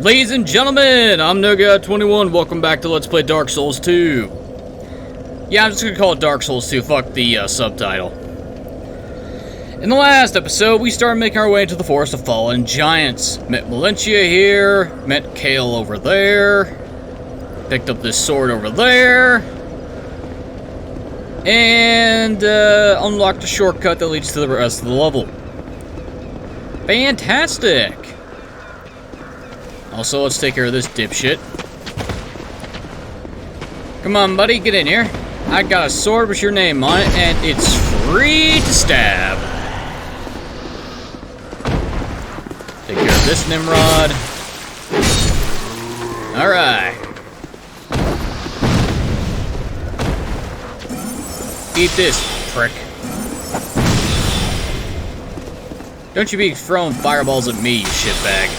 Ladies and gentlemen, I'm NoGod21. Welcome back to Let's Play Dark Souls 2. Yeah, I'm just gonna call it Dark Souls 2. Fuck the subtitle. In the last episode, we started making our way into the Forest of Fallen Giants. Met Valencia here, met Kale over there, picked up this sword over there, and unlocked a shortcut that leads to the rest of the level. Fantastic! Also, let's take care of this dipshit. Come on, buddy, get in here. I got a sword with your name on it, and it's free to stab. Take care of this Nimrod. Alright. Eat this, prick. Don't you be throwing fireballs at me, you shitbag.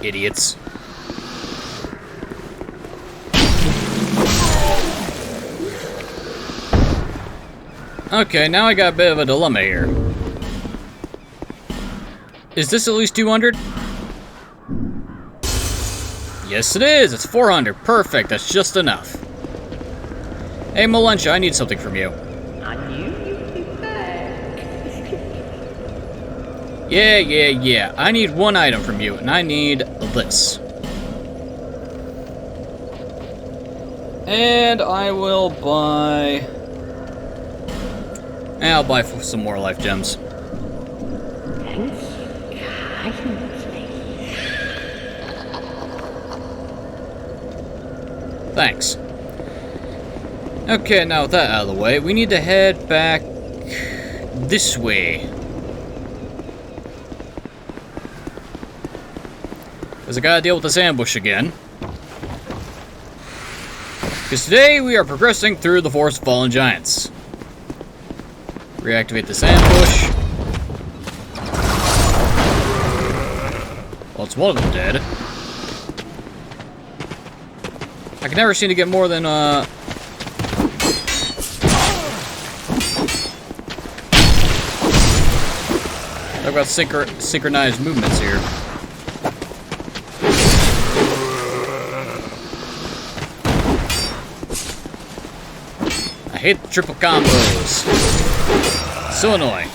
Idiots. Okay, now I got a bit of a dilemma here. Is this at least 200? Yes, it is. It's 400. Perfect. That's just enough. Hey, Valencia, I need something from you. I knew you'd be back. Yeah. I need one item from you, and I need this. And I will buy... I'll buy some more life gems. Thanks. Okay, now with that out of the way, we need to head back this way. Because I gotta deal with this ambush again. Because today we are progressing through the Forest of Fallen Giants. Reactivate this ambush. Well, it's one of them dead. I can never seem to get more than, I've got synchronized movements here. I hate the triple combos. So annoying.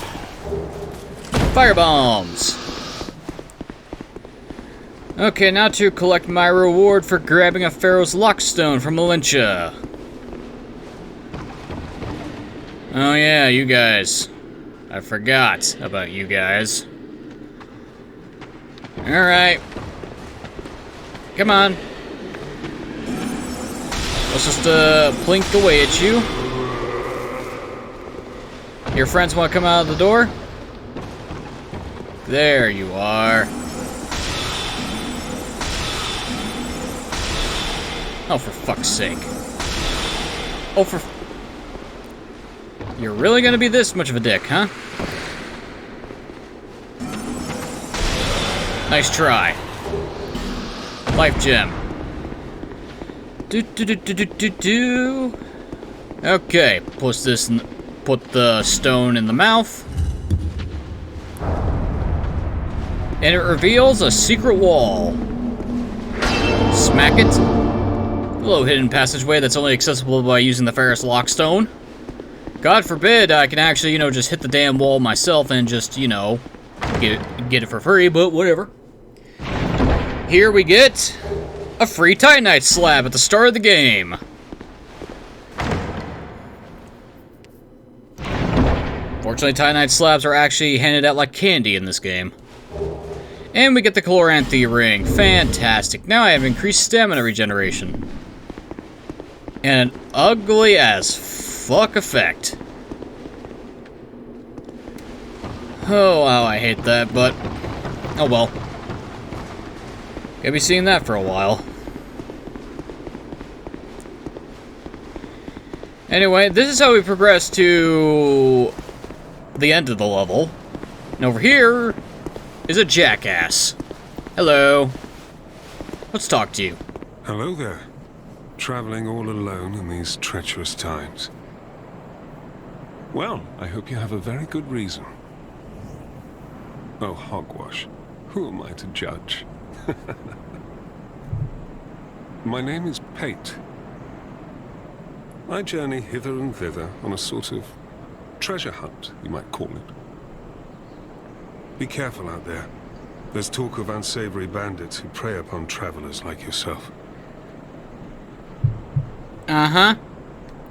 Fire bombs. Okay, now to collect my reward for grabbing a Pharaoh's Lockstone from Valencia. Oh yeah, you guys. I forgot about you guys. Alright. Come on. Let's just plink away at you. Your friends want to come out of the door? There you are. Oh, for fuck's sake. Oh, for... You're really gonna be this much of a dick, huh? Nice try. Life gem. Okay, put the stone in the mouth. And it reveals a secret wall. Smack it. A little hidden passageway that's only accessible by using the Pharaoh's Lockstone. God forbid I can actually, just hit the damn wall myself and just, get it for free, but whatever. Here we get a free Titanite slab at the start of the game. Fortunately, Titanite slabs are actually handed out like candy in this game. And we get the Chloranthy ring. Fantastic. Now I have increased stamina regeneration. And an ugly as fuck effect. Oh, wow, I hate that, but... oh well. Gonna be seeing that for a while. Anyway, this is how we progress to... the end of the level. And over here is a jackass. Hello. Let's talk to you. Hello there. Traveling all alone in these treacherous times. Well, I hope you have a very good reason. Oh, hogwash. Who am I to judge? My name is Pate. I journey hither and thither on a sort of treasure hunt, you might call it. Be careful out there. There's talk of unsavory bandits who prey upon travelers like yourself. Uh-huh.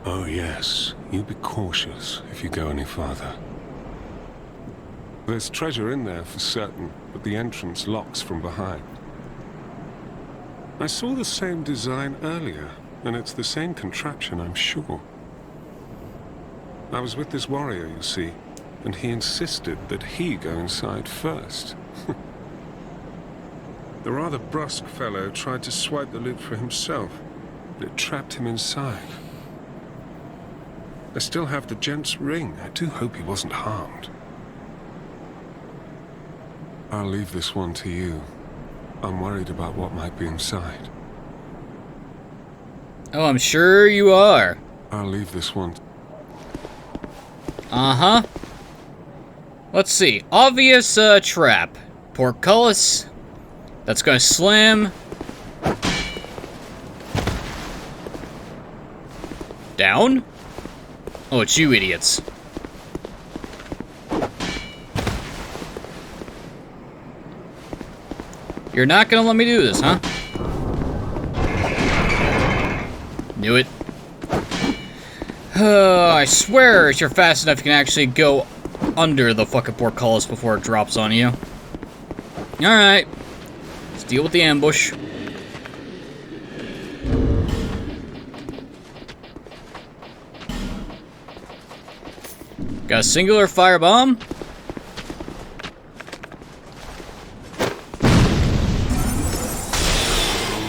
Oh yes, you be cautious if you go any farther. There's treasure in there for certain, but the entrance locks from behind. I saw the same design earlier, and it's the same contraption, I'm sure. I was with this warrior, you see, and he insisted that he go inside first. The rather brusque fellow tried to swipe the loot for himself, but it trapped him inside. I still have the gent's ring. I do hope he wasn't harmed. I'll leave this one to you. I'm worried about what might be inside. Oh, I'm sure you are. I'll leave this one. Uh-huh. Let's see. Obvious trap. Portcullis. That's gonna slam. Down? Oh, it's you idiots. You're not gonna let me do this, huh? Knew it. I swear if you're fast enough, you can actually go under the fucking portcullis before it drops on you. Alright. Let's deal with the ambush. Got a singular firebomb.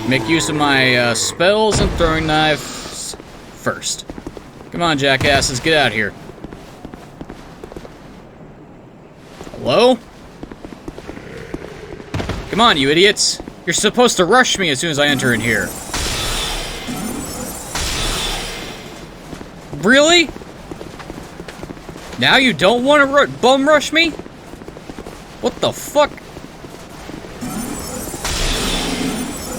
Make use of my spells and throwing knives first. Come on, jackasses, get out of here. Hello? Come on, you idiots. You're supposed to rush me as soon as I enter in here. Really? Now you don't want to bum rush me? What the fuck?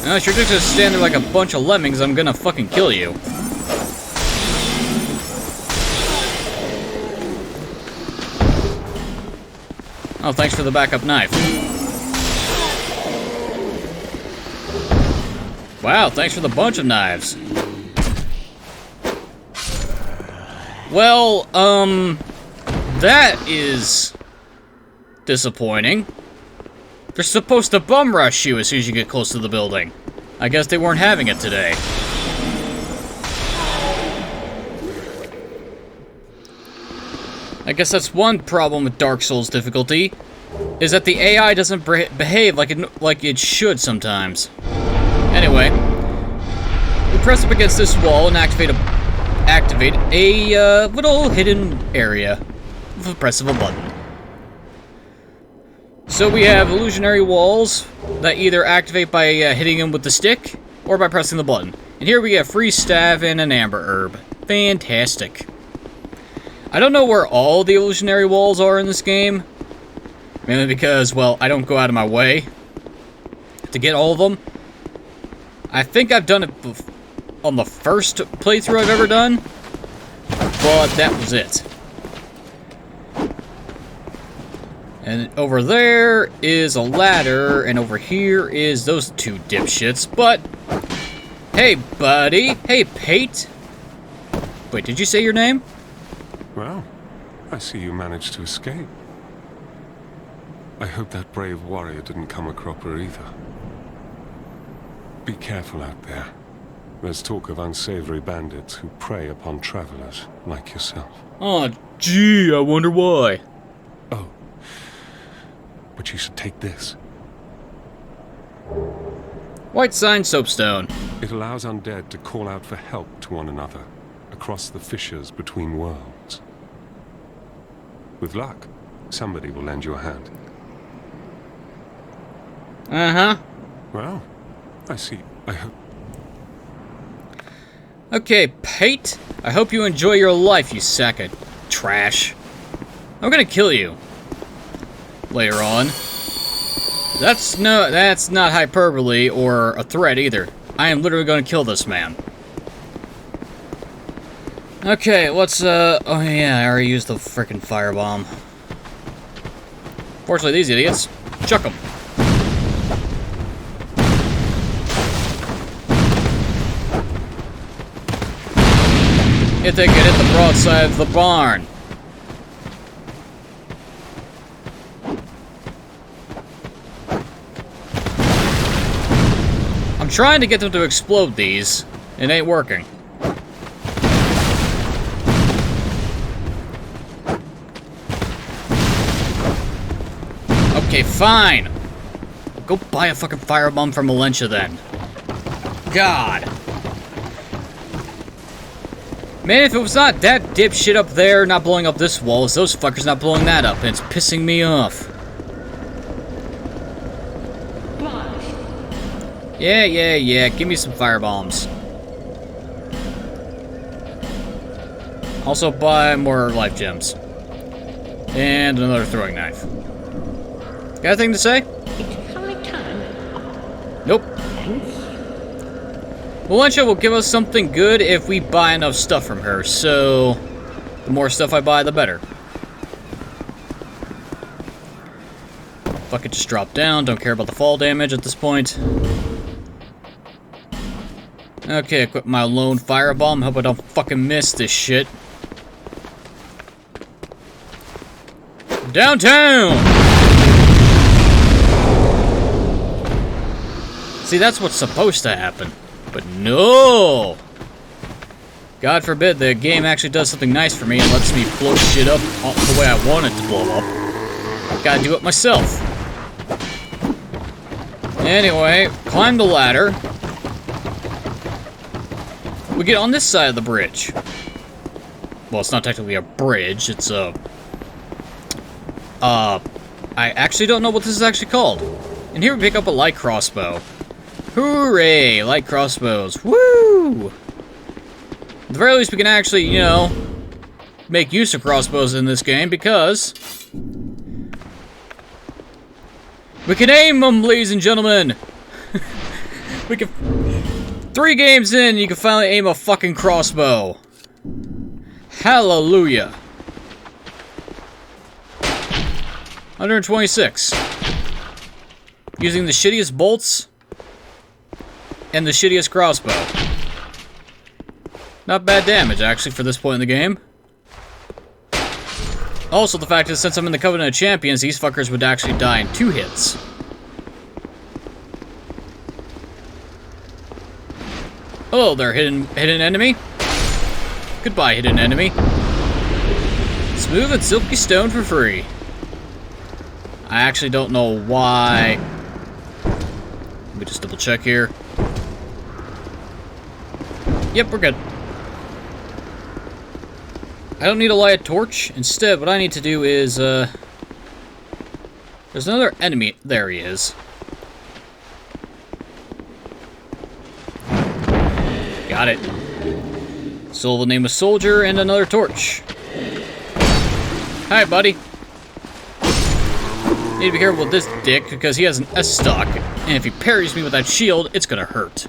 No, if you're just gonna stand there like a bunch of lemmings, I'm gonna fucking kill you. Oh, thanks for the backup knife. Wow, thanks for the bunch of knives. Well, that is disappointing. They're supposed to bum rush you as soon as you get close to the building. I guess they weren't having it today. I guess that's one problem with Dark Souls difficulty, is that the AI doesn't behave like it should sometimes. Anyway, we press up against this wall and activate a little hidden area with the press of a button. So we have illusionary walls that either activate by hitting them with the stick or by pressing the button. And here we get a free staff and an amber herb. Fantastic. I don't know where all the illusionary walls are in this game. Mainly because, well, I don't go out of my way to get all of them. I think I've done it on the first playthrough I've ever done, but that was it. And over there is a ladder, and over here is those two dipshits, but... Hey, buddy! Hey, Pate! Wait, did you say your name? Well, I see you managed to escape. I hope that brave warrior didn't come a cropper either. Be careful out there. There's talk of unsavory bandits who prey upon travelers like yourself. Oh, gee, I wonder why. Oh. But you should take this. White sign soapstone. It allows undead to call out for help to one another across the fissures between worlds. With luck, somebody will lend you a hand. Uh-huh. Well, I see. I hope... Okay, Pate. I hope you enjoy your life, you sack of trash. I'm gonna kill you. later on. That's not hyperbole or a threat either. I am literally going to kill this man. Okay, let's, oh yeah, I already used the frickin' firebomb. Fortunately, these idiots, chuck them. If they could hit the broadside of the barn. I'm trying to get them to explode these. It ain't working. Okay, fine. Go buy a fucking firebomb from Valencia then. God. Man, if it was not that dipshit up there not blowing up this wall, it's those fuckers not blowing that up, and it's pissing me off. Yeah. Give me some firebombs. Also buy more life gems. And another throwing knife. Got anything to say? It's high time. Nope. Valencia will give us something good if we buy enough stuff from her, so the more stuff I buy, the better. Fuck it, just drop down. Don't care about the fall damage at this point. Okay, equip my lone firebomb. Hope I don't fucking miss this shit. Downtown! See, that's what's supposed to happen. But no! God forbid the game actually does something nice for me and lets me blow shit up the way I want it to blow up. Gotta do it myself. Anyway, climb the ladder. We get on this side of the bridge. Well, it's not technically a bridge, it's a... I actually don't know what this is actually called. And here we pick up a light crossbow. Hooray! Light crossbows. Woo! At the very least, we can actually, you know, make use of crossbows in this game because we can aim them, ladies and gentlemen. We can. 3 games in, you can finally aim a fucking crossbow. Hallelujah. 126. Using the shittiest bolts and the shittiest crossbow. Not bad damage, actually, for this point in the game. Also, the fact is, since I'm in the Covenant of Champions, these fuckers would actually die in 2 hits. Hello there, hidden enemy. Goodbye, hidden enemy. Smooth and silky stone for free. I actually don't know why. Let me just double check here. Yep, we're good. I don't need to light a torch. Instead, what I need to do is, there's another enemy. There he is. Got it. Still the name of soldier and another torch. Hi, buddy. Need to be careful with this dick because he has an S-stock, and if he parries me with that shield, it's gonna hurt.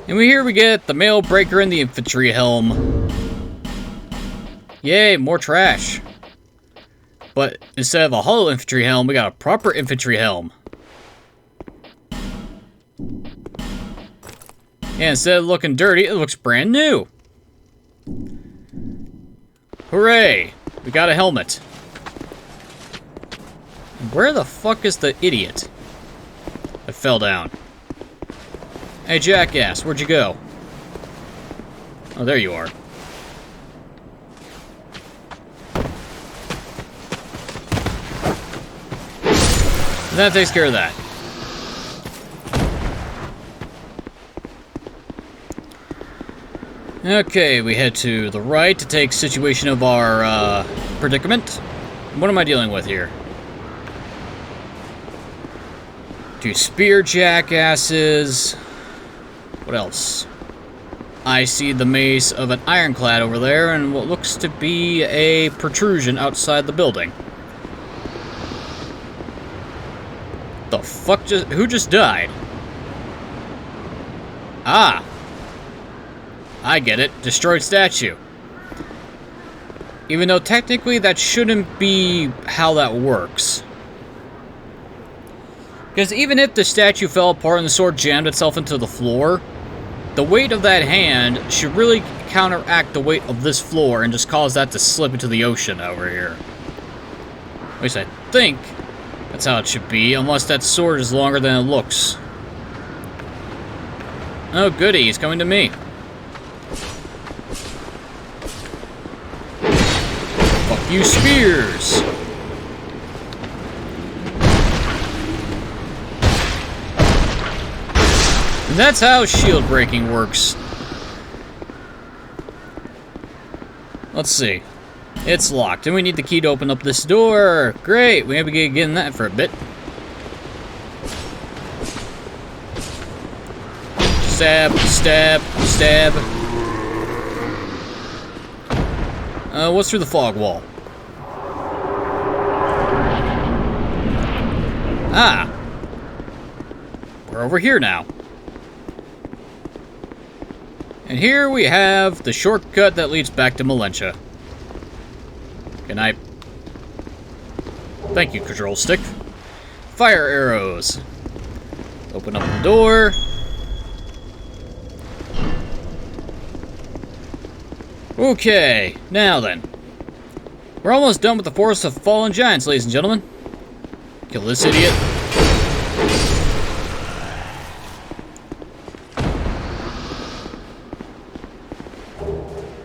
And here we get the mail breaker and the infantry helm. Yay, more trash. But instead of a hollow infantry helm, we got a proper infantry helm. And instead of looking dirty, it looks brand new. Hooray! We got a helmet. Where the fuck is the idiot that fell down? Hey, jackass, where'd you go? Oh, there you are. And that takes care of that. Okay, we head to the right to take situation of our predicament. What am I dealing with here? 2 spear jackasses. What else? I see the maze of an ironclad over there and what looks to be a protrusion outside the building. The fuck who just died? Ah. I get it. Destroyed statue. Even though technically that shouldn't be how that works. Because even if the statue fell apart and the sword jammed itself into the floor, the weight of that hand should really counteract the weight of this floor and just cause that to slip into the ocean over here. At least I think that's how it should be, unless that sword is longer than it looks. Oh goody, he's coming to me. Fuck you, spears! And that's how shield breaking works. Let's see. It's locked, and we need the key to open up this door. Great, we have to get in that for a bit. Stab, stab, stab. What's through the fog wall? Ah! We're over here now. And here we have the shortcut that leads back to Malentia. Good night. Thank you, control stick. Fire arrows. Open up the door. Okay, now then. We're almost done with the Forest of Fallen Giants, ladies and gentlemen. Kill this idiot.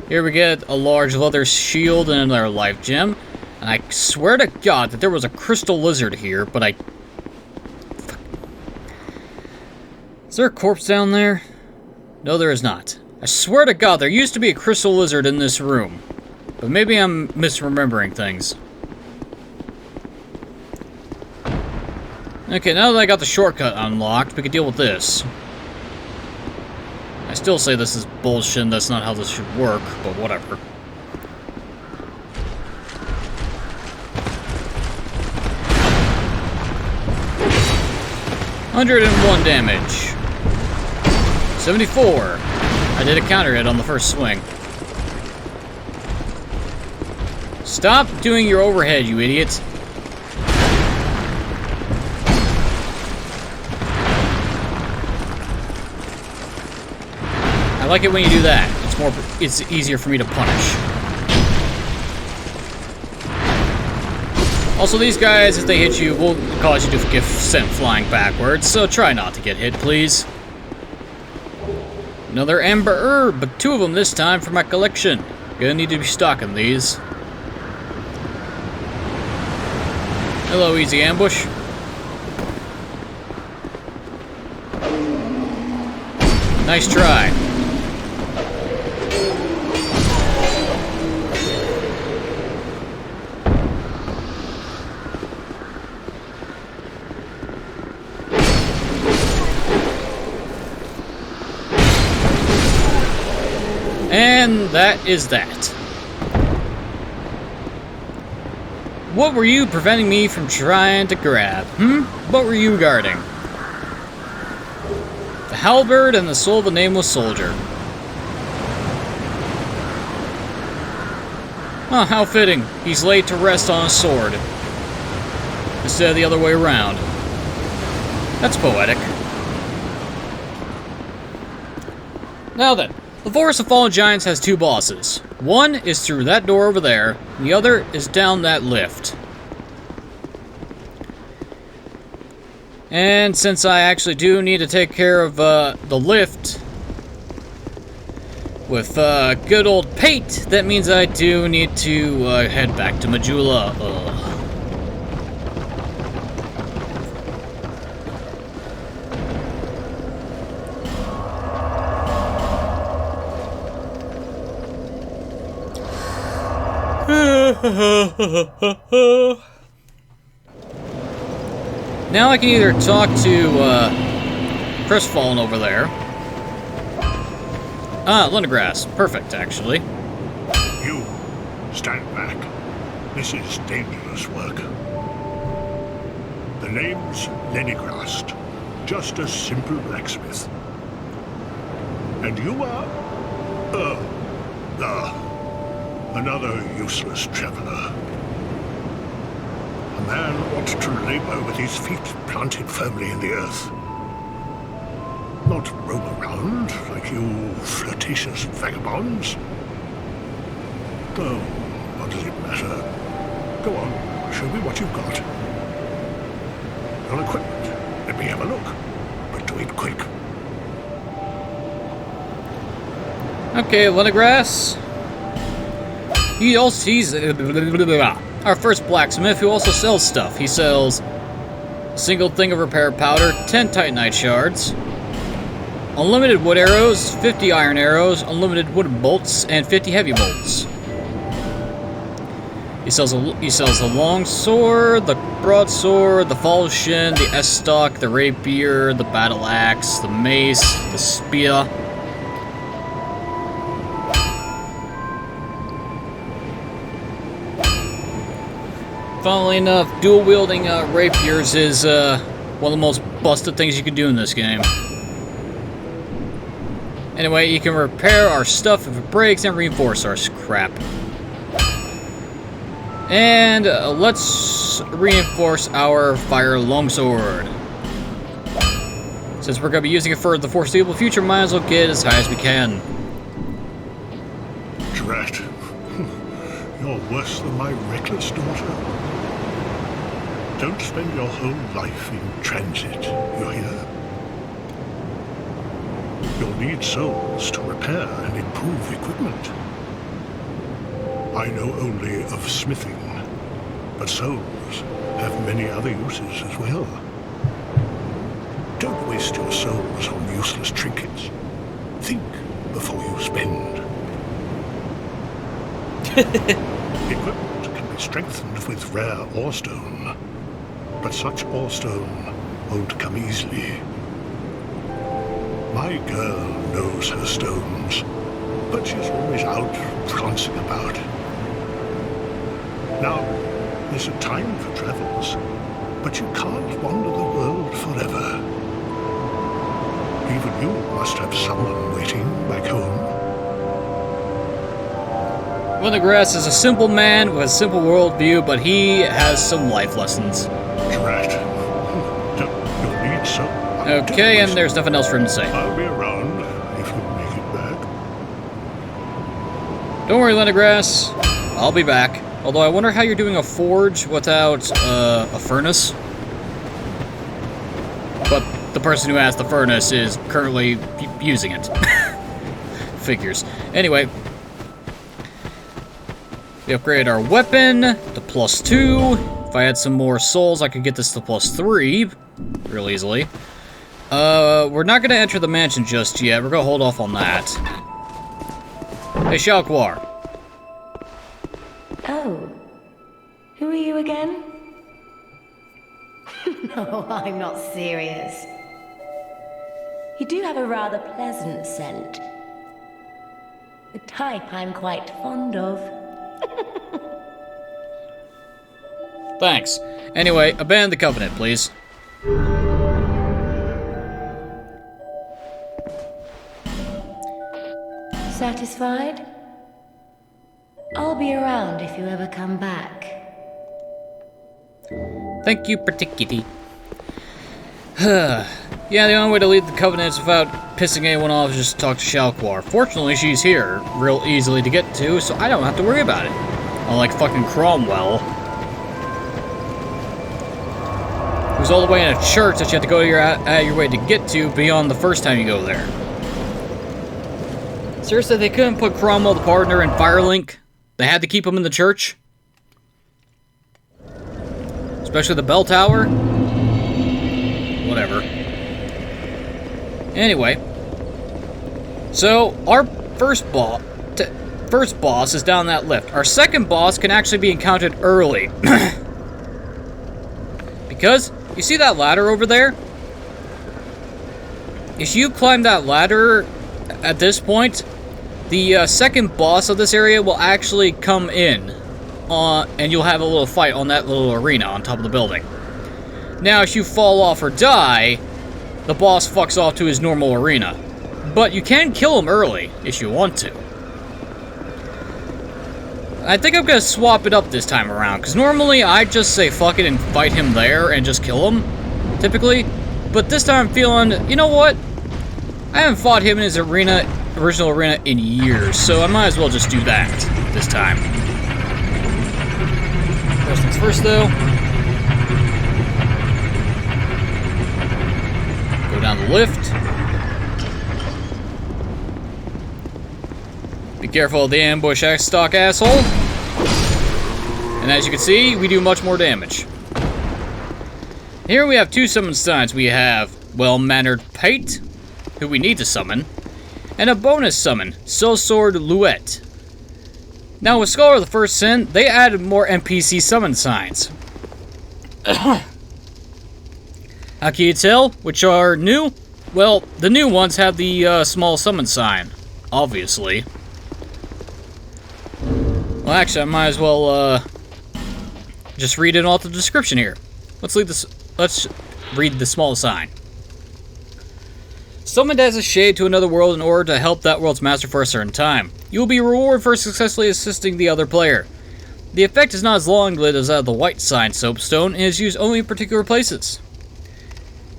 Here we get a large leather shield and another life gem. And I swear to God that there was a crystal lizard here, but I... Is there a corpse down there? No, there is not. I swear to God, there used to be a crystal lizard in this room. But maybe I'm misremembering things. Okay, now that I got the shortcut unlocked, we can deal with this. I still say this is bullshit and that's not how this should work, but whatever. $101 damage. 74. I did a counter hit on the first swing. Stop doing your overhead, you idiots. I like it when you do that. It's easier for me to punish. Also, these guys, if they hit you, will cause you to get sent flying backwards, so try not to get hit, please. Another amber herb, but 2 of them this time for my collection. Gonna need to be stocking these. Hello, easy ambush. Nice try. And that is that. What were you preventing me from trying to grab? What were you guarding? The halberd and the soul of a nameless soldier. Oh, how fitting. He's laid to rest on a sword. Instead of the other way around. That's poetic. Now then. The Forest of Fallen Giants has 2 bosses. One is through that door over there, and the other is down that lift. And since I actually do need to take care of the lift with good old Pate, that means I do need to head back to Majula. Now I can either talk to Crestfallen over there. Lindegrass. Perfect, actually. You, stand back. This is dangerous work. The name's Lenigrast. Just a simple blacksmith. And you are... another useless traveler. A man ought to labor with his feet planted firmly in the earth. Not roam around like you flirtatious vagabonds. Oh, what does it matter? Go on, show me what you've got. Your equipment. Let me have a look. But do it quick. Okay, Lenigrast. He's our first blacksmith who also sells stuff. He sells a single thing of repair powder, 10 titanite shards, unlimited wood arrows, 50 iron arrows, unlimited wooden bolts, and 50 heavy bolts. He sells the long sword, the broadsword, the falchion, the estoc, the rapier, the battle axe, the mace, the spear. Funnily enough, dual-wielding rapiers is one of the most busted things you can do in this game. Anyway, you can repair our stuff if it breaks and reinforce our crap. And let's reinforce our fire longsword. Since we're going to be using it for the foreseeable future, might as well get as high as we can. Drat. You're worse than my reckless daughter. Don't spend your whole life in transit, you hear? You'll need souls to repair and improve equipment. I know only of smithing, but souls have many other uses as well. Don't waste your souls on useless trinkets. Think before you spend. Equipment can be strengthened with rare orestone, but such orestone won't come easily. My girl knows her stones, but she's always out prancing about. Now, there's a time for travels, but you can't wander the world forever. Even you must have someone waiting back home. Lindegrass is a simple man with a simple worldview, but he has some life lessons. Drat. You'll need some. Okay, and there's nothing else for him to say. I'll be around if you make it back. Don't worry, Lindegrass. I'll be back. Although I wonder how you're doing a forge without a furnace. But the person who has the furnace is currently using it. Figures. Anyway. We upgraded our weapon to +2. If I had some more souls, I could get this to +3 real easily. We're not going to enter the mansion just yet. We're going to hold off on that. Hey, Shalquar. Oh. Who are you again? No, I'm not serious. You do have a rather pleasant scent. The type I'm quite fond of. Thanks. Anyway, abandon the Covenant, please. Satisfied? I'll be around if you ever come back. Thank you, particularly. Yeah, the only way to leave the Covenant is without pissing anyone off is just to talk to Shalquar. Fortunately, she's here, real easily to get to, so I don't have to worry about it. Unlike fucking Cromwell, who's all the way in a church that you have to go out of your way to get to beyond the first time you go there. Seriously, they couldn't put Cromwell the partner in Firelink? They had to keep him in the church? Especially the bell tower? Whatever. Anyway. So, our first boss is down that lift. Our second boss can actually be encountered early. Because, you see that ladder over there? If you climb that ladder at this point, The second boss of this area will actually come in, and you'll have a little fight on that little arena on top of the building. Now, if you fall off or die, the boss fucks off to his normal arena. But you can kill him early, if you want to. I think I'm gonna swap it up this time around, because normally I just say fuck it and fight him there and just kill him, typically. But this time I'm feeling, you know what? I haven't fought him in his original arena in years, so I might as well just do that this time. First things first, though. Go down the lift. Be careful of the ambush stock asshole. And as you can see, we do much more damage. Here we have two summon signs. We have Well-Mannered Pate, who we need to summon, and a bonus summon, Sellsword Luet. Now with Scholar of the First Sin, they added more NPC summon signs. How can you tell which are new? Well, the new ones have the small summon sign, obviously. Well, actually, I might as well just read it off the description here. Let's read the small sign. Summoned as a shade to another world in order to help that world's master for a certain time. You will be rewarded for successfully assisting the other player. The effect is not as long-lived as that of the white sign soapstone and is used only in particular places.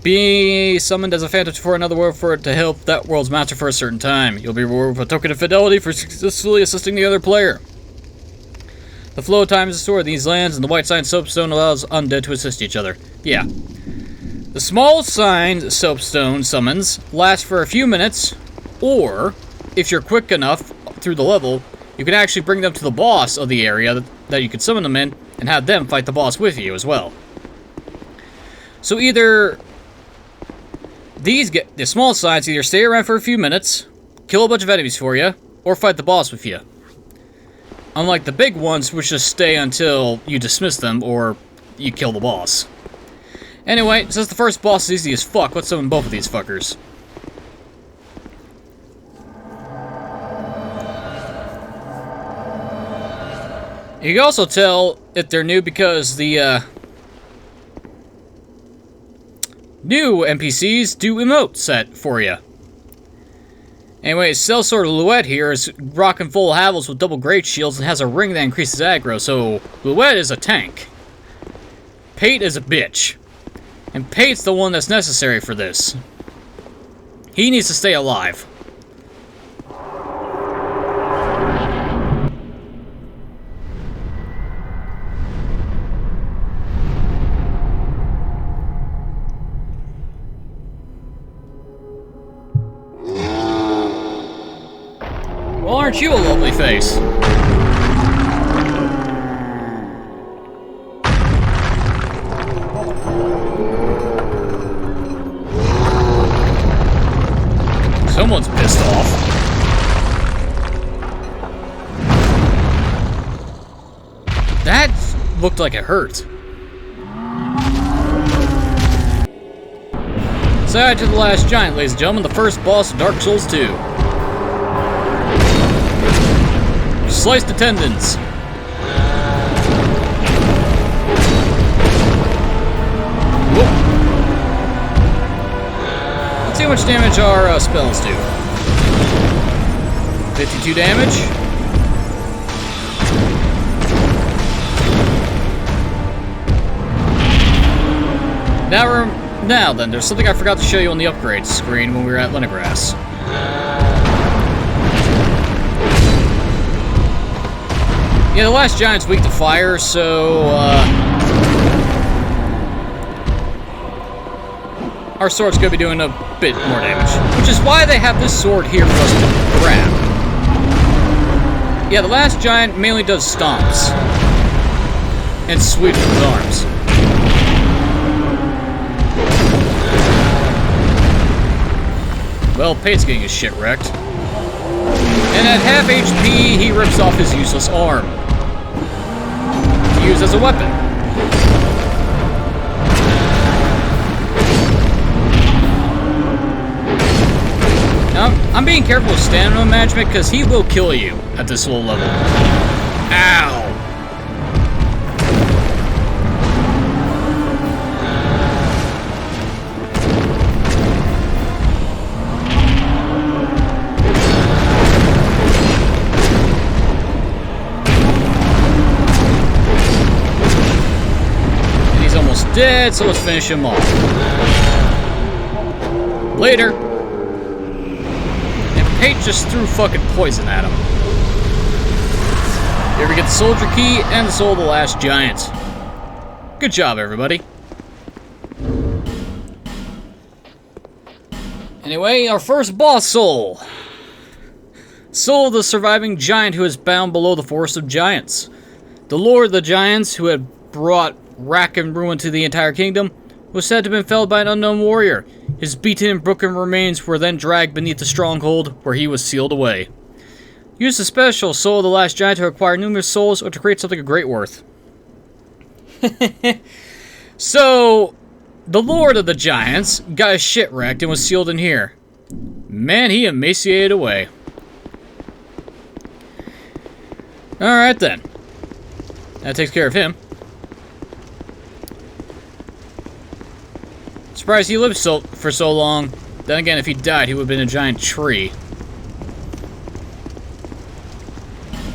Being summoned as a phantom for another world to help that world's master for a certain time. You'll be rewarded with a token of fidelity for successfully assisting the other player. The flow of time is restored in these lands, and the white sign soapstone allows undead to assist each other. Yeah. The small sign soapstone summons last for a few minutes, or, if you're quick enough through the level, you can actually bring them to the boss of the area that you could summon them in, and have them fight the boss with you as well. So either the small signs either stay around for a few minutes, kill a bunch of enemies for you, or fight the boss with you. Unlike the big ones, which just stay until you dismiss them or you kill the boss. Anyway, since the first boss is easy as fuck, let's summon both of these fuckers. You can also tell if they're new because the new NPCs do emote set for you. Anyway, Sellsword Luet here is rocking full Havels with double great shields and has a ring that increases aggro, so Luet is a tank. Pate is a bitch. And Pate's the one that's necessary for this. He needs to stay alive. Well, aren't you a lovely face? Someone's pissed off. That looked like it hurt. Side to the last giant, ladies and gentlemen, the first boss of Dark Souls 2. Slice the tendons. Whoa. Let's see how much damage our spells do. 52 damage. Now then, there's something I forgot to show you on the upgrades screen when we were at Leningrass. Yeah, the last giant's weak to fire, so, our sword's gonna be doing a bit more damage. Which is why they have this sword here for us to grab. Yeah, the last giant mainly does stomps. And sweeps with his arms. Well, Pate's getting his shit wrecked. And at half HP, he rips off his useless arm. To use as a weapon. Now, I'm being careful with stamina management because he will kill you at this low level. Ow! And he's almost dead, so let's finish him off. Later. Pate just threw fucking poison at him. Here we get the soldier key and the soul of the last giant. Good job, everybody. Anyway, our first boss soul. Soul of the surviving giant who is bound below the forest of giants. The lord of the giants, who had brought wrack and ruin to the entire kingdom, was said to have been felled by an unknown warrior. His beaten and broken remains were then dragged beneath the stronghold, where he was sealed away. Use the special Soul of the Last Giant to acquire numerous souls or to create something of great worth. So, the Lord of the Giants got his shit wrecked and was sealed in here. Man, he emaciated away. Alright then. That takes care of him. Surprised he lived for so long. Then again, if he died, he would have been a giant tree.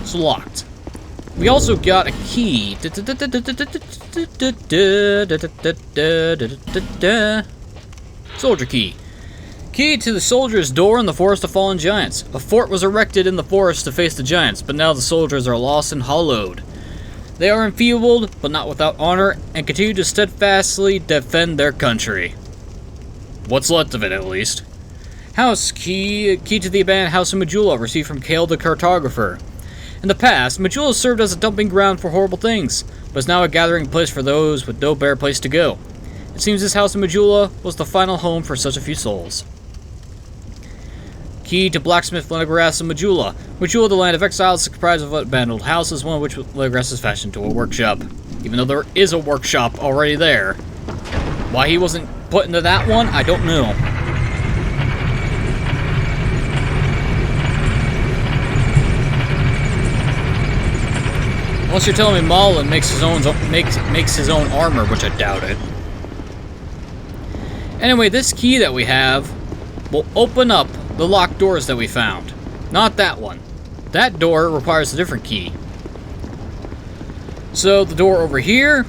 It's locked. We also got a key. Soldier key. Key to the soldier's door in the Forest of Fallen Giants. A fort was erected in the forest to face the giants, but now the soldiers are lost and hollowed. They are enfeebled, but not without honor, and continue to steadfastly defend their country. What's left of it, at least. House key to the abandoned house of Majula, received from Kale the cartographer. In the past, Majula served as a dumping ground for horrible things, but is now a gathering place for those with no better place to go. It seems this house of Majula was the final home for such a few souls. Key to blacksmith Leningrass of Majula. Majula, the land of exiles, is comprised of abandoned houses, one of which Leningrass is fashioned into a workshop. Even though there is a workshop already there. Why he wasn't put into that one, I don't know. Unless you're telling me Malin makes his own armor, which I doubt it. Anyway, this key that we have will open up the locked doors that we found. Not that one. That door requires a different key. So the door over here,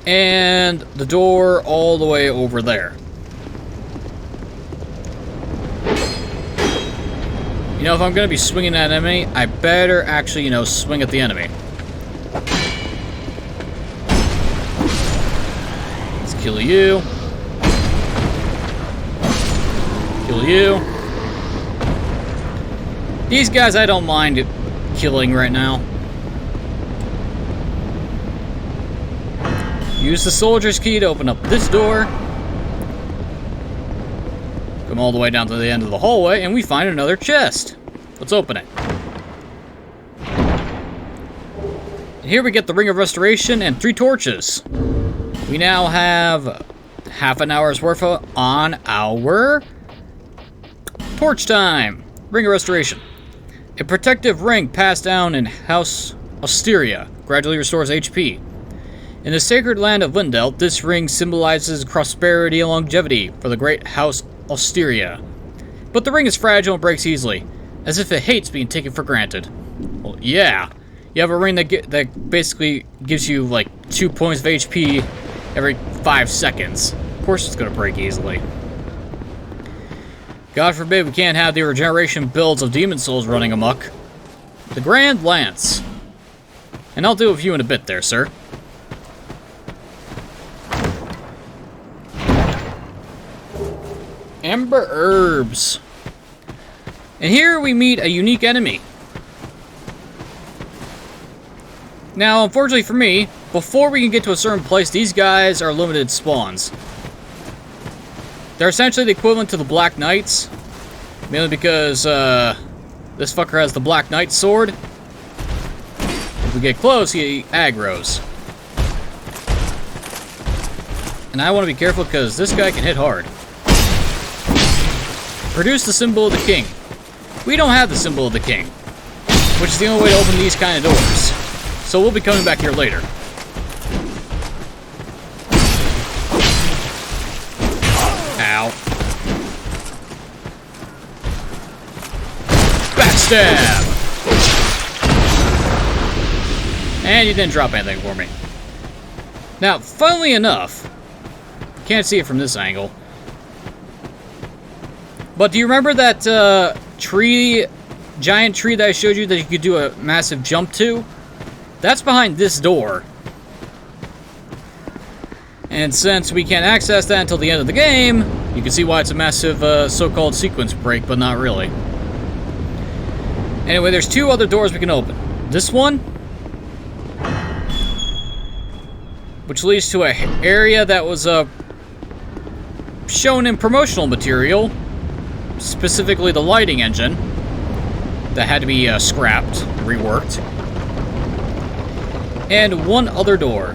and the door all the way over there. You know, if I'm going to be swinging at an enemy, I better actually, you know, swing at the enemy. Let's kill you. Kill you. These guys I don't mind killing right now. Use the soldier's key to open up this door. Come all the way down to the end of the hallway, and we find another chest. Let's open it. And here we get the Ring of Restoration and 3 torches. We now have half an hour's worth on our torch time. Ring of Restoration. A protective ring passed down in House Osteria gradually restores HP. In the sacred land of Lindell, this ring symbolizes prosperity and longevity for the great House Osteria. But the ring is fragile and breaks easily, as if it hates being taken for granted. Well, yeah. You have a ring that basically gives you, like, 2 points of HP every 5 seconds. Of course it's going to break easily. God forbid we can't have the regeneration builds of demon souls running amok. The Grand Lance. And I'll do with you in a bit there, sir. Amber Herbs. And here we meet a unique enemy. Now, unfortunately for me, before we can get to a certain place, these guys are limited spawns. They're essentially the equivalent to the Black Knights. Mainly because, this fucker has the Black Knight sword. If we get close, he aggroes. And I want to be careful because this guy can hit hard. Produce the symbol of the king. We don't have the symbol of the king, which is the only way to open these kind of doors. So we'll be coming back here later. Ow. Backstab! And you didn't drop anything for me. Now, funnily enough, can't see it from this angle, but do you remember that giant tree that I showed you that you could do a massive jump to? That's behind this door. And since we can't access that until the end of the game, you can see why it's a massive so-called sequence break, but not really. Anyway, there's two other doors we can open. This one, which leads to an area that was shown in promotional material, specifically the lighting engine, that had to be scrapped, reworked. And one other door.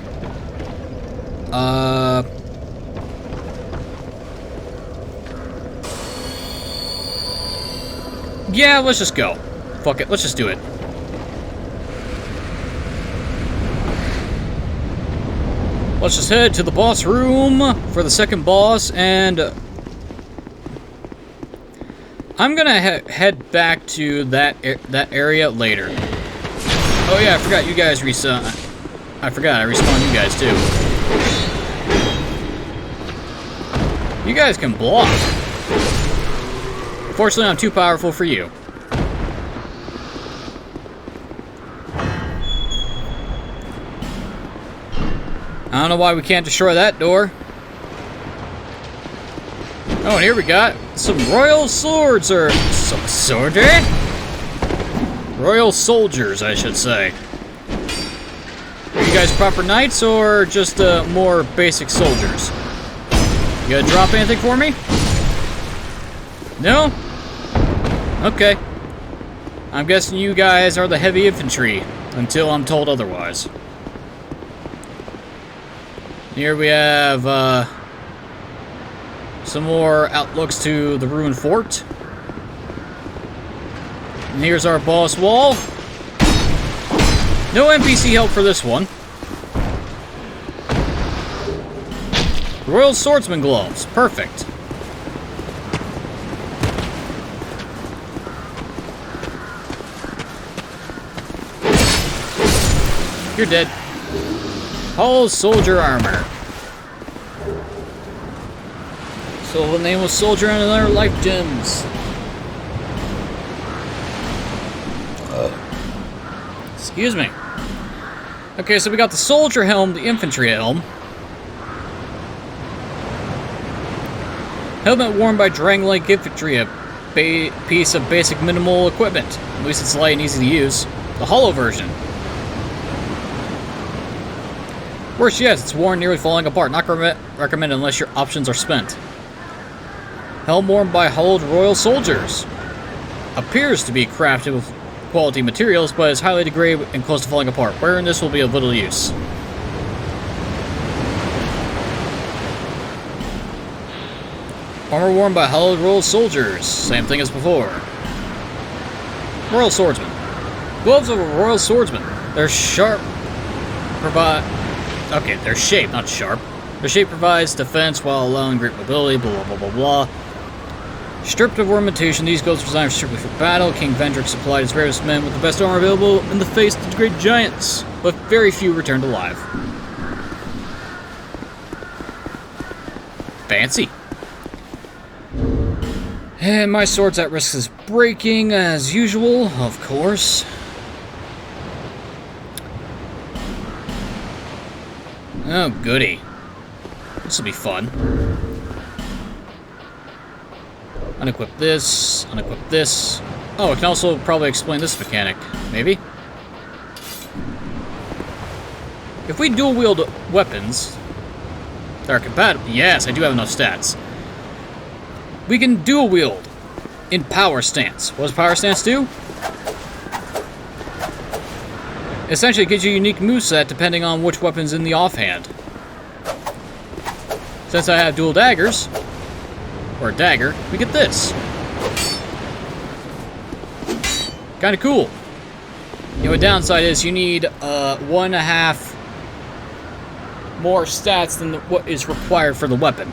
Yeah, let's just go. Fuck it, let's just do it. Let's just head to the boss room for the second boss, and I'm gonna head back to that area later. Oh yeah, I forgot you guys respawn. I forgot I respawned you guys too. You guys can block. Fortunately, I'm too powerful for you. I don't know why we can't destroy that door. Oh, and here we got some royal swords, or some sword, royal soldiers, I should say. Are you guys proper knights, or just more basic soldiers? You gonna drop anything for me? No? Okay. I'm guessing you guys are the heavy infantry, until I'm told otherwise. Here we have some more outlooks to the ruined fort. And here's our boss wall. No NPC help for this one. Royal Swordsman gloves. Perfect. You're dead. Hull soldier armor. So the name was soldier and another life gems. Excuse me. Okay, so we got the soldier helm, the infantry helm. Helmet worn by Drang-like infantry, a piece of basic minimal equipment. At least it's light and easy to use. The hollow version. Worse yet, it's worn nearly falling apart. Not recommended unless your options are spent. Helm worn by hollowed royal soldiers. Appears to be crafted with quality materials, but is highly degraded and close to falling apart. Wearing this will be of little use. Armor worn by hollowed royal soldiers. Same thing as before. Royal swordsman. Gloves of a royal swordsman. They're sharp. Okay, their shape, not sharp. Their shape provides defense while allowing great mobility, blah blah blah blah blah. Stripped of ornamentation, these gloves are designed strictly for battle. King Vendrick supplied his bravest men with the best armor available in the face of the great giants, but very few returned alive. Fancy. And my sword's at risk of breaking, as usual, of course. Oh, goody. This will be fun. Unequip this, unequip this. Oh, I can also probably explain this mechanic, maybe? If we dual-wield weapons that are compatible... Yes, I do have enough stats. We can dual-wield in power stance. What does power stance do? Essentially, it gives you a unique moveset depending on which weapon's in the offhand. Since I have dual daggers, or a dagger, we get this. Kinda cool. The only downside is you need 1.5 more stats than what is required for the weapon.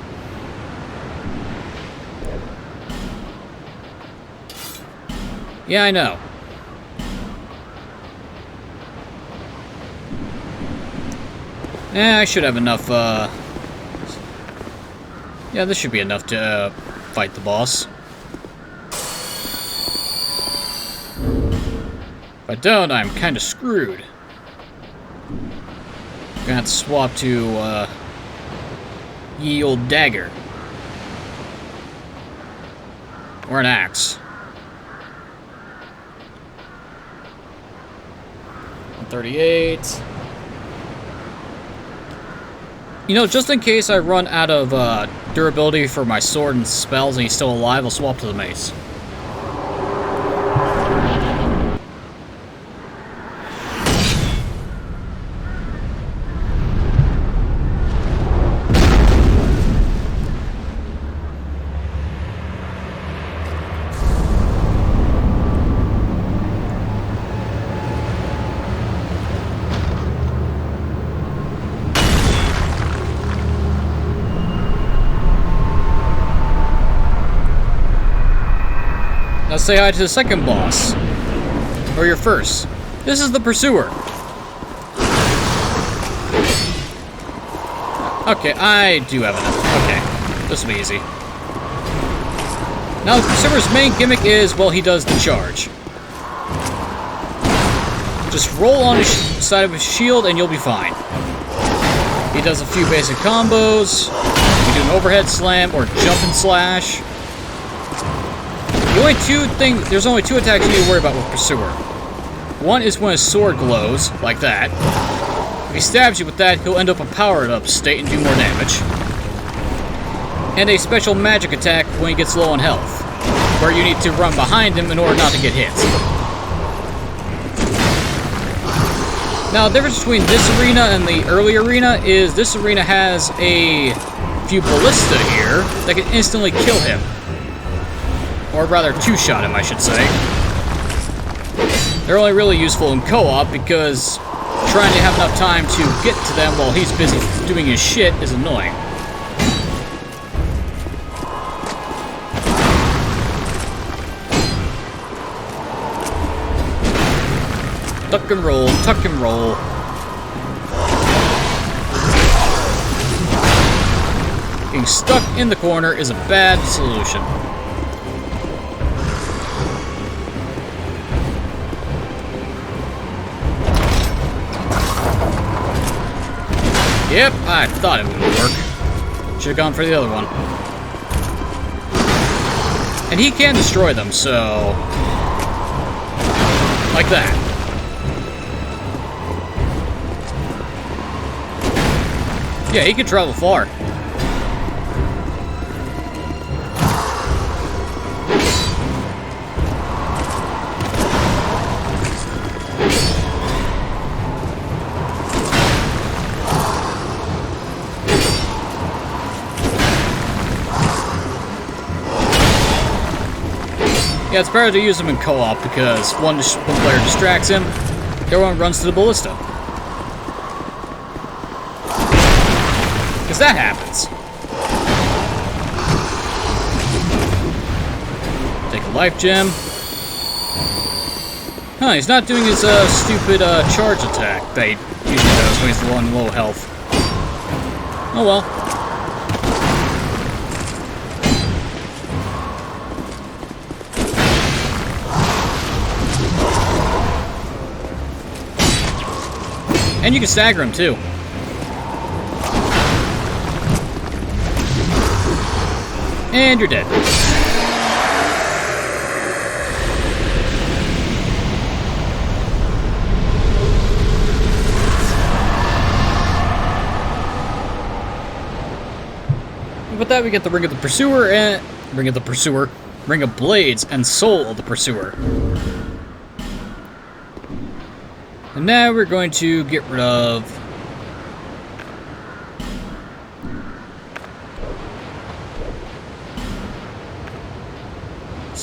Yeah, I know. I should have enough, yeah, this should be enough to fight the boss. If I don't, I'm kinda screwed. Gonna have to swap to, ye old dagger. Or an axe. 138. You know, just in case I run out of durability for my sword and spells and he's still alive, I'll swap to the mace. Now say hi to the second boss. Or your first. This is the Pursuer. Okay, I do have enough. Okay, this will be easy. Now the Pursuer's main gimmick is, well, he does the charge. Just roll on his side of his shield and you'll be fine. He does a few basic combos. You do an overhead slam or jump and slash. There's only two attacks you need to worry about with Pursuer. One is when his sword glows, like that. If he stabs you with that, he'll end up a powered up state and do more damage. And a special magic attack when he gets low on health, where you need to run behind him in order not to get hit. Now, the difference between this arena and the early arena is this arena has a few ballista here that can instantly kill him. Or rather, two-shot him, I should say. They're only really useful in co-op because trying to have enough time to get to them while he's busy doing his shit is annoying. Tuck and roll, tuck and roll. Getting stuck in the corner is a bad solution. Yep, I thought it would work. Should have gone for the other one. And he can destroy them, so... like that. Yeah, he can travel far. Yeah, it's better to use them in co-op because one player distracts him, the other one runs to the ballista. Because that happens. Take a life gem. Huh, he's not doing his stupid charge attack that he usually does when he's on low health. Oh well. And you can stagger him, too. And you're dead. With that, we get the Ring of the Pursuer and... Ring of Blades and Soul of the Pursuer. And now we're going to get rid of...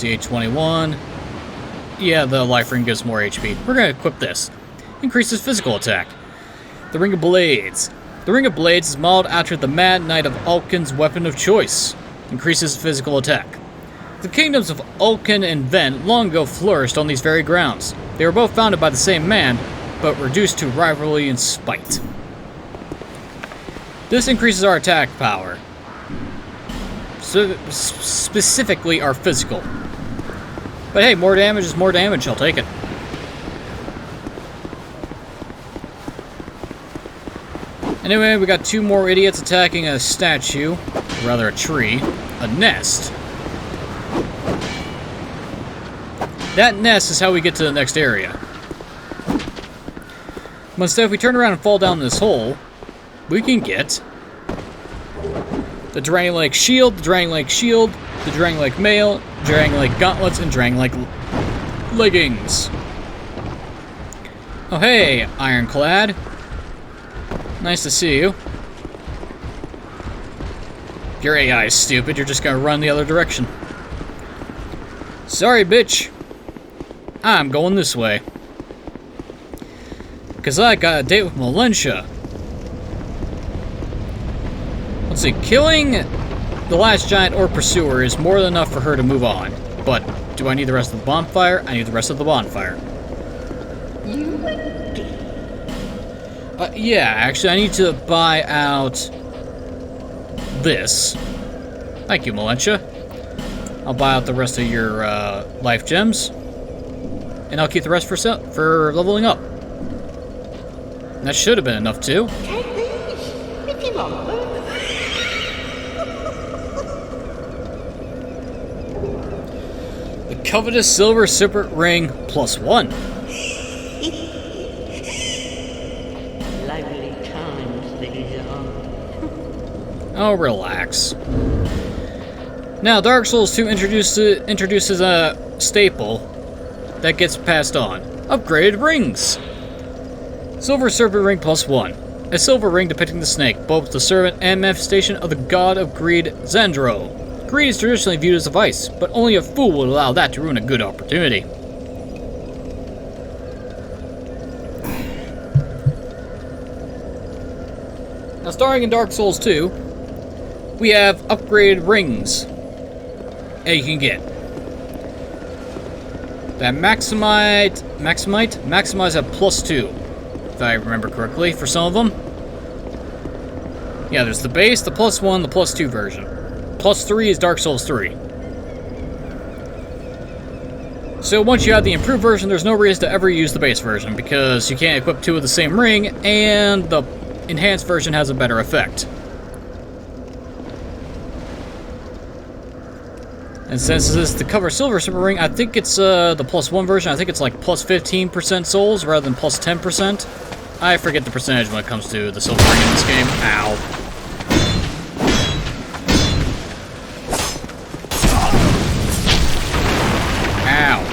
CA21. Yeah, the life ring gives more HP. We're gonna equip this. Increases physical attack. The Ring of Blades. The Ring of Blades is modeled after the Mad Knight of Alkin's weapon of choice. Increases physical attack. The kingdoms of Alkin and Ven long ago flourished on these very grounds. They were both founded by the same man, but reduced to rivalry and spite. This increases our attack power. So, specifically our physical. But hey, more damage is more damage, I'll take it. Anyway, we got two more idiots attacking a statue, or rather a tree, a nest. That nest is how we get to the next area. But instead, if we turn around and fall down this hole, we can get the Dragon Lake Shield, the Dragon Lake Shield, the Dragon Lake Mail, Dragon Lake Gauntlets, and Dragon Lake Leggings. Oh hey, Ironclad. Nice to see you. If your AI is stupid, you're just gonna run the other direction. Sorry, bitch. I'm going this way. Because I got a date with Melentia. Let's see, killing the last giant orc pursuer is more than enough for her to move on. But do I need the rest of the bonfire? I need the rest of the bonfire. Yeah, actually, I need to buy out this. Thank you, Melentia. I'll buy out the rest of your life gems. And I'll keep the rest for leveling up. And that should have been enough, too. Take these, if you want them. The covetous silver serpent ring +1. Lovely times these are. Oh, relax. Now, Dark Souls 2 introduces a staple that gets passed on. Upgraded rings. Silver serpent ring +1. A silver ring depicting the snake, both the servant and manifestation of the god of greed, Xandro. Greed is traditionally viewed as a vice, but only a fool would allow that to ruin a good opportunity. Now, starring in Dark Souls 2, we have upgraded rings that you can get. That maximize at +2, if I remember correctly, for some of them. Yeah, there's the base, the +1, the +2 version. +3 is Dark Souls 3. So once you have the improved version, there's no reason to ever use the base version, because you can't equip two of the same ring, and the enhanced version has a better effect. And since this is the cover silver super ring, I think it's the +1 version. I think it's like +15% souls rather than +10%. I forget the percentage when it comes to the silver ring in this game. Ow. Ow.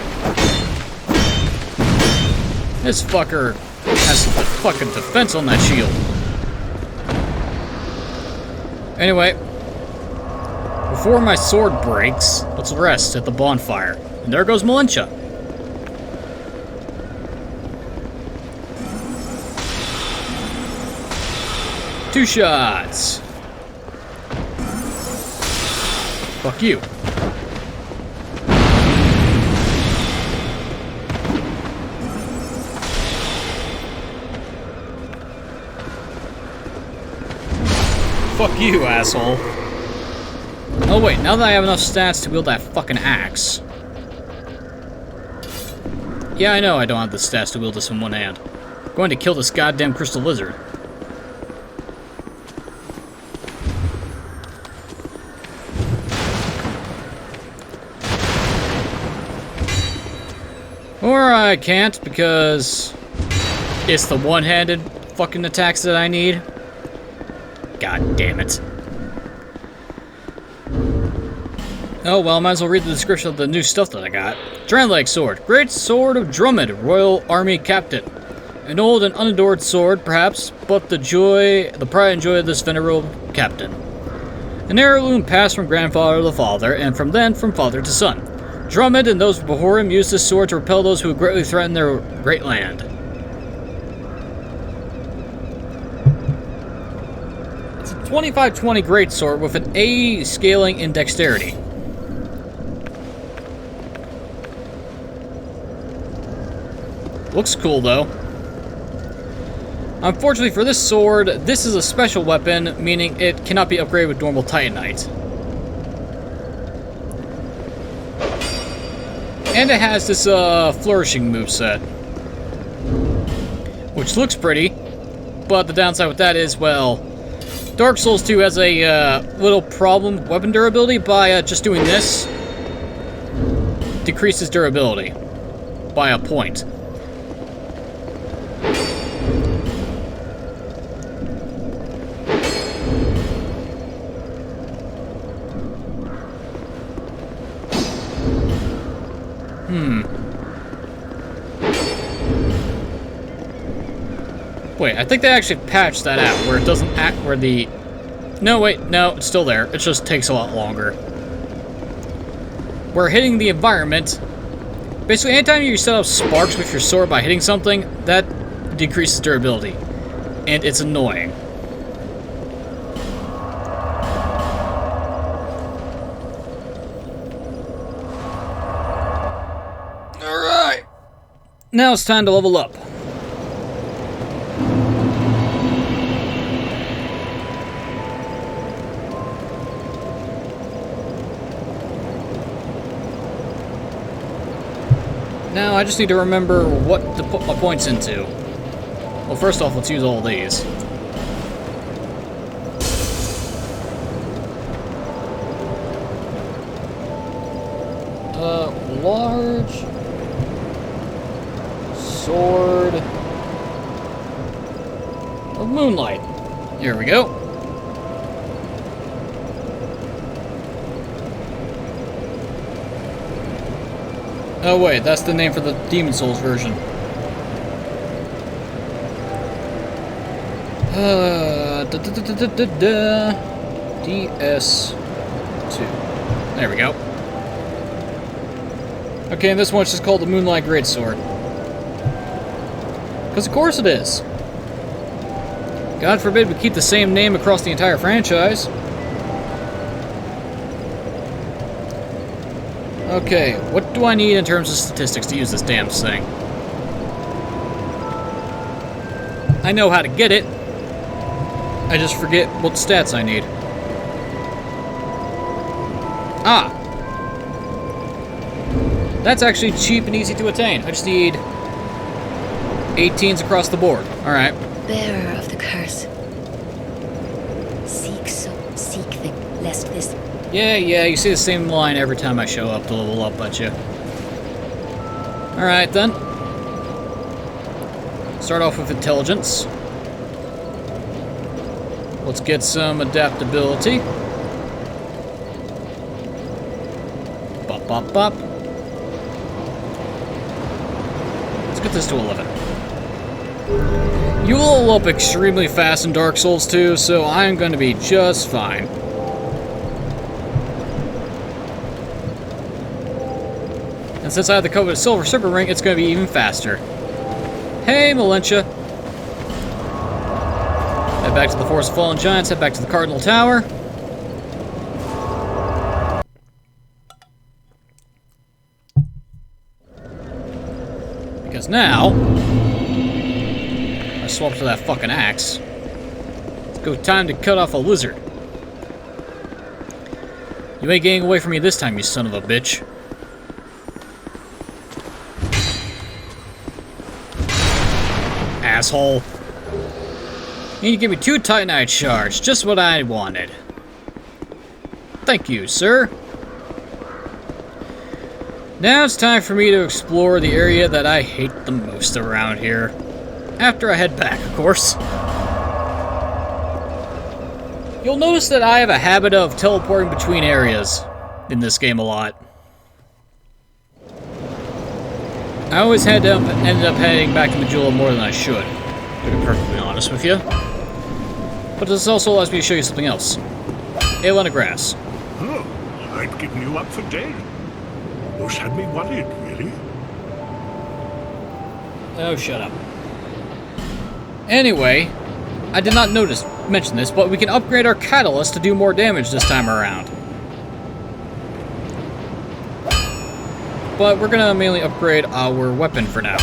This fucker has the fucking defense on that shield. Anyway. Before my sword breaks, let's rest at the bonfire. And there goes Melentia. Two shots. Fuck you. Fuck you, asshole. Oh wait, now that I have enough stats to wield that fucking axe. Yeah, I know I don't have the stats to wield this in one hand. I'm going to kill this goddamn crystal lizard. Or I can't, because it's the one-handed fucking attacks that I need. God damn it. Oh, well, I might as well read the description of the new stuff that I got. Dragonlake Sword. Great Sword of Drummond, Royal Army Captain. An old and unadored sword, perhaps, but the pride and joy of this venerable captain. An heirloom passed from grandfather to father, and from then from father to son. Drummond and those before him used this sword to repel those who greatly threaten their great land. It's a 25-20 greatsword with an A scaling in dexterity. Looks cool though. Unfortunately for this sword, this is a special weapon, meaning it cannot be upgraded with normal Titanite. And it has this flourishing moveset, which looks pretty, but the downside with that is, well, Dark Souls 2 has a little problem with weapon durability by just doing this. Decreases durability by a point. Wait, I think they actually patched that out, where it doesn't act, where the... No, wait, no, it's still there. It just takes a lot longer. Where hitting the environment... Basically, anytime you set up sparks with your sword by hitting something, that decreases durability. And it's annoying. Alright! Now it's time to level up. Now, I just need to remember what to put my points into. Well, first off, let's use all these. Large... Sword... of Moonlight. Here we go. Oh wait, that's the name for the Demon Souls version. DS2. There we go. Okay, and this one's just called the Moonlight Greatsword. Because of course it is. God forbid we keep the same name across the entire franchise. Okay, what do I need in terms of statistics to use this damn thing? I know how to get it. I just forget what stats I need. Ah! That's actually cheap and easy to attain. I just need 18s across the board. Alright. Bearer of the curse. Seek thing, lest this... Yeah, you see the same line every time I show up to level up, but you. Alright then. Start off with intelligence. Let's get some adaptability. Bop, bop, bop. Let's get this to 11. You level up extremely fast in Dark Souls 2, so I'm going to be just fine. And since I have the coveted silver serpent ring, it's going to be even faster. Hey, Melentia. Head back to the Forest of Fallen Giants, head back to the Cardinal Tower. Because now... I swapped to that fucking axe. It's go time to cut off a lizard. You ain't getting away from me this time, you son of a bitch. Asshole. And you give me 2 Titanite shards, just what I wanted. Thank you, sir. Now it's time for me to explore the area that I hate the most around here. After I head back, of course. You'll notice that I have a habit of teleporting between areas in this game a lot. I always ended up heading back to Majula more than I should, to be perfectly honest with you. But this also allows me to show you something else. A lot of grass. Oh, I'd given you up for dead. almost had me worried, really. Oh, shut up. Anyway, I did not mention this, but we can upgrade our catalyst to do more damage this time around. But we're gonna mainly upgrade our weapon for now.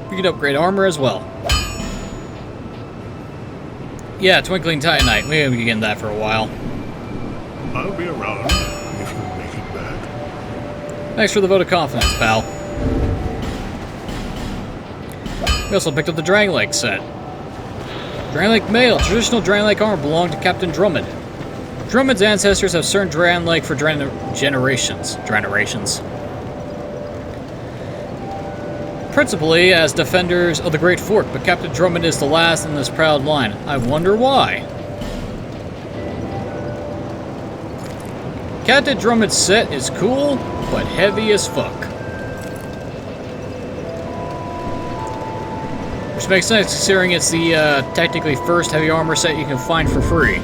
We can upgrade armor as well. Yeah, Twinkling Titanite. We haven't been getting that for a while. I'll be around if you make it back. Thanks for the vote of confidence, pal. We also picked up the Dragon Lake set. Dragon Lake Mail. Traditional Dragon Lake armor belonged to Captain Drummond. Drummond's ancestors have served Dragon Lake for generations. Principally as defenders of the Great Fork, but Captain Drummond is the last in this proud line. I wonder why. Captain Drummond's set is cool, but heavy as fuck. Which makes sense considering it's the technically first heavy armor set you can find for free.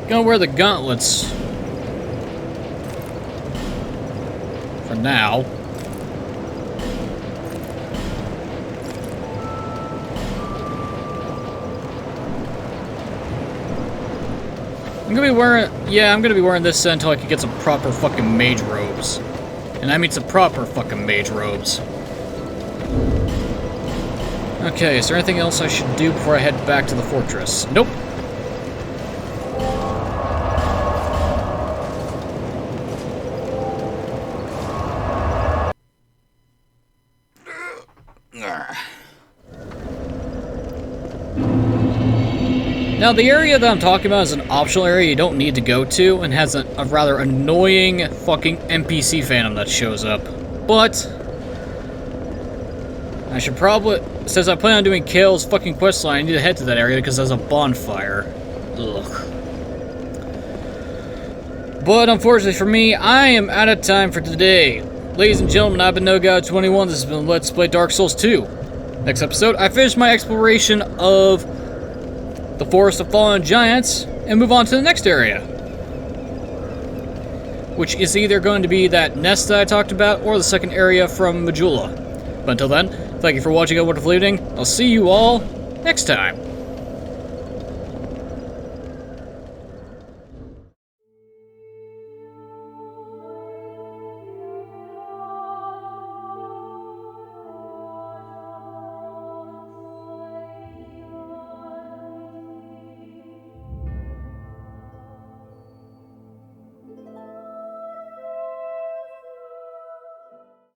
Gonna wear the gauntlets for now. I'm gonna be wearing this until I can get some proper fucking mage robes. And I mean some proper fucking mage robes. Okay, is there anything else I should do before I head back to the fortress? Nope. Now, the area that I'm talking about is an optional area you don't need to go to, and has a rather annoying fucking NPC phantom that shows up. But I should probably, since I plan on doing Kale's fucking questline, I need to head to that area because there's a bonfire. Ugh. But unfortunately for me, I am out of time for today. Ladies and gentlemen, I've been NoGod21. This has been Let's Play Dark Souls 2. Next episode, I finish my exploration of the Forest of Fallen Giants, and move on to the next area. Which is either going to be that nest that I talked about, or the second area from Majula. But until then, thank you for watching a wonderful evening. I'll see you all next time.